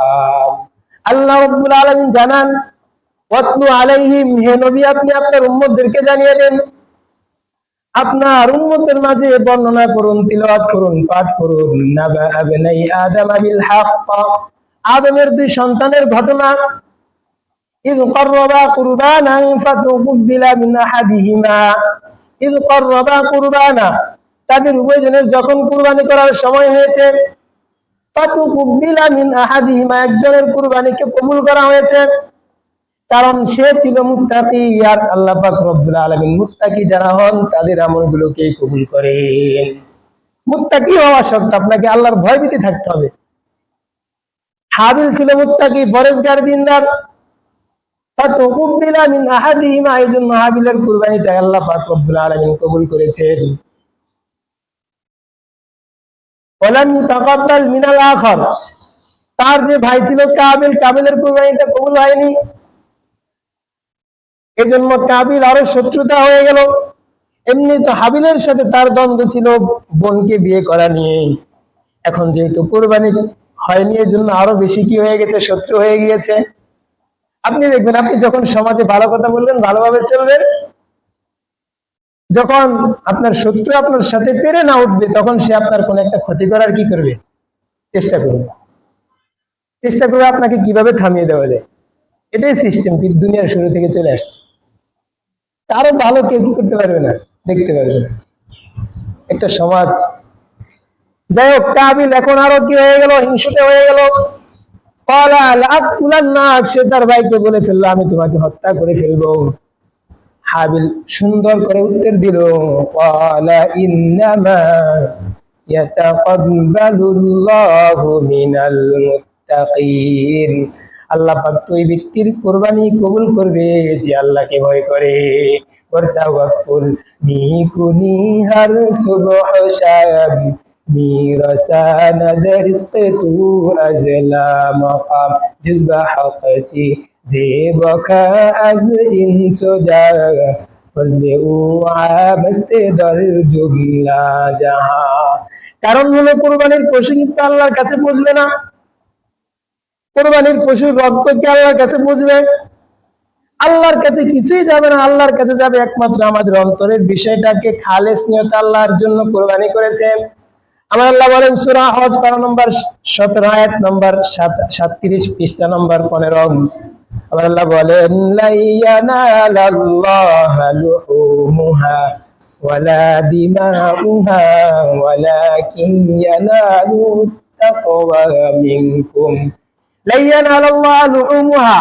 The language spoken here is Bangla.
মাকাম। আল্লাহ রাব্বুল আলামিন জানান, ওয়াতলু আলাইহিম, হে নবী আপনি আপনার উম্মতদেরকে জানিয়ে দেন, আপনার উম্মতের মাঝে বর্ণনা করুন, তিলাওয়াত করুন, পাঠ করুন, নাবা আবনাই আদম বিল হক, আদমের দুই সন্তানের ঘটনা। ইয ক্বাররাবা কুরবানান ফাতুকবিলা মিন আহাদিহিমা, ইয ক্বাররাবা কুরবানা, তাদের উভয়জনের যখন কুরবানি করার সময় হয়েছে, ফাতুকবিলা মিন আহাদিহিমা, একজনের কুরবানিকে কবুল করা হয়েছে, কারণ সে ছিল মুত্তাকি। আর আল্লাহ পাক রব্বুল আলামিন মুত্তাকি যারা হন তাদের আমলগুলোকে কবুল করেন। মুত্তাকি হওয়া শর্ত, আপনাকে আল্লাহর ভয়ভীতি থাকতে হবে। হাবিল ছিল মুত্তাকি, পরেজগার, দিনদার। ফাতুকবিলা মিন আহাদিহিমা, এইজন্য হাবিলের কুরবানিটা আল্লাহ পাক রব্বুল আলামিন কবুল করেছেন। ওয়ালাম ইউতাকাব্বাল মিনাল আখার, তার যে ভাই ছিল কাবিল, কাবিলের কুরবানিটা কবুল হয়নি। এজন্য কাবিল আরো শত্রুতা হয়ে গেল। এমনি তো হাবিলের সাথে তার দ্বন্দ্ব ছিল বোনকে বিয়ে করা নিয়ে, এখন যেহেতু কুরবানি হয়নি এজন্য আরো বেশি কি হয়ে গেছে, শত্রু হয়ে গিয়েছে। আপনি দেখবেন, আপনি যখন সমাজে ভালো কথা বলবেন, ভালোভাবে চলবেন, যখন আপনার শত্রু আপনার সাথে পেরে না উঠবে, তখন সে আপনার কোন একটা ক্ষতি করার কি করবে, চেষ্টা করবে, চেষ্টা করবে আপনাকে কিভাবে থামিয়ে দেওয়া যায়। এটাই সিস্টেম দুনিয়ার শুরু থেকে চলে আসছে। কারো ভালো কেউ কি করতে পারবে না, দেখতে পারবে না, একটা সমাজ। যাই হোক, কাবিল এখন আরো কি হয়ে গেল, হিংসুটে হয়ে গেল। সে তার ভাইকে বলে ফেললো, আমি তোমাকে হত্যা করে ফেলবো। হাবিল সুন্দর করে উত্তর দিল, ক্বালা ইন্নামা ইয়াতাকাব্বালুল্লাহু মিনাল মুত্তাকিন, আল্লাহ পাক তো এই ব্যক্তির কুরবানি কবুল করবে যে আল্লাহকে ভয় করে। ওয়াতাওয়াক্কুল নিকুনি হার সুবহ শাম মিরাসান দরিসতু আজলা মাকাম জুজবা হাকতি যে বকা আজ ইনসুজা ফজলে ও আমস্তে দর জুমলা জাহা। কারণ হলো কুরবানির পশু কিন্তু আল্লাহর কাছে পৌঁছবে না। কুরবানির পশুর রক্ত কি আল্লাহর কাছে পৌঁছবে? আল্লাহর কাছে কিছুই যাবে না। আল্লাহর কাছে যাবে একমাত্র আমাদের অন্তরের বিষয়টাকে খালেস নিয়তে আল্লাহর জন্য কুরবানি করেছেন। আমার আল্লাহ বলেন সূরা হজ 12 নম্বর 17 আয়াত নম্বর 37 পৃষ্ঠা নম্বর 15, আমার আল্লাহ বলেন লা ইয়ানালাল্লাহা লুহুমুহা ওয়ালা দিমাউহা ওয়ালাকিন ইয়ানালুহু তাকওয়া মিনকুম। লা ইয়ানালাল্লাহা লুহুমুহা,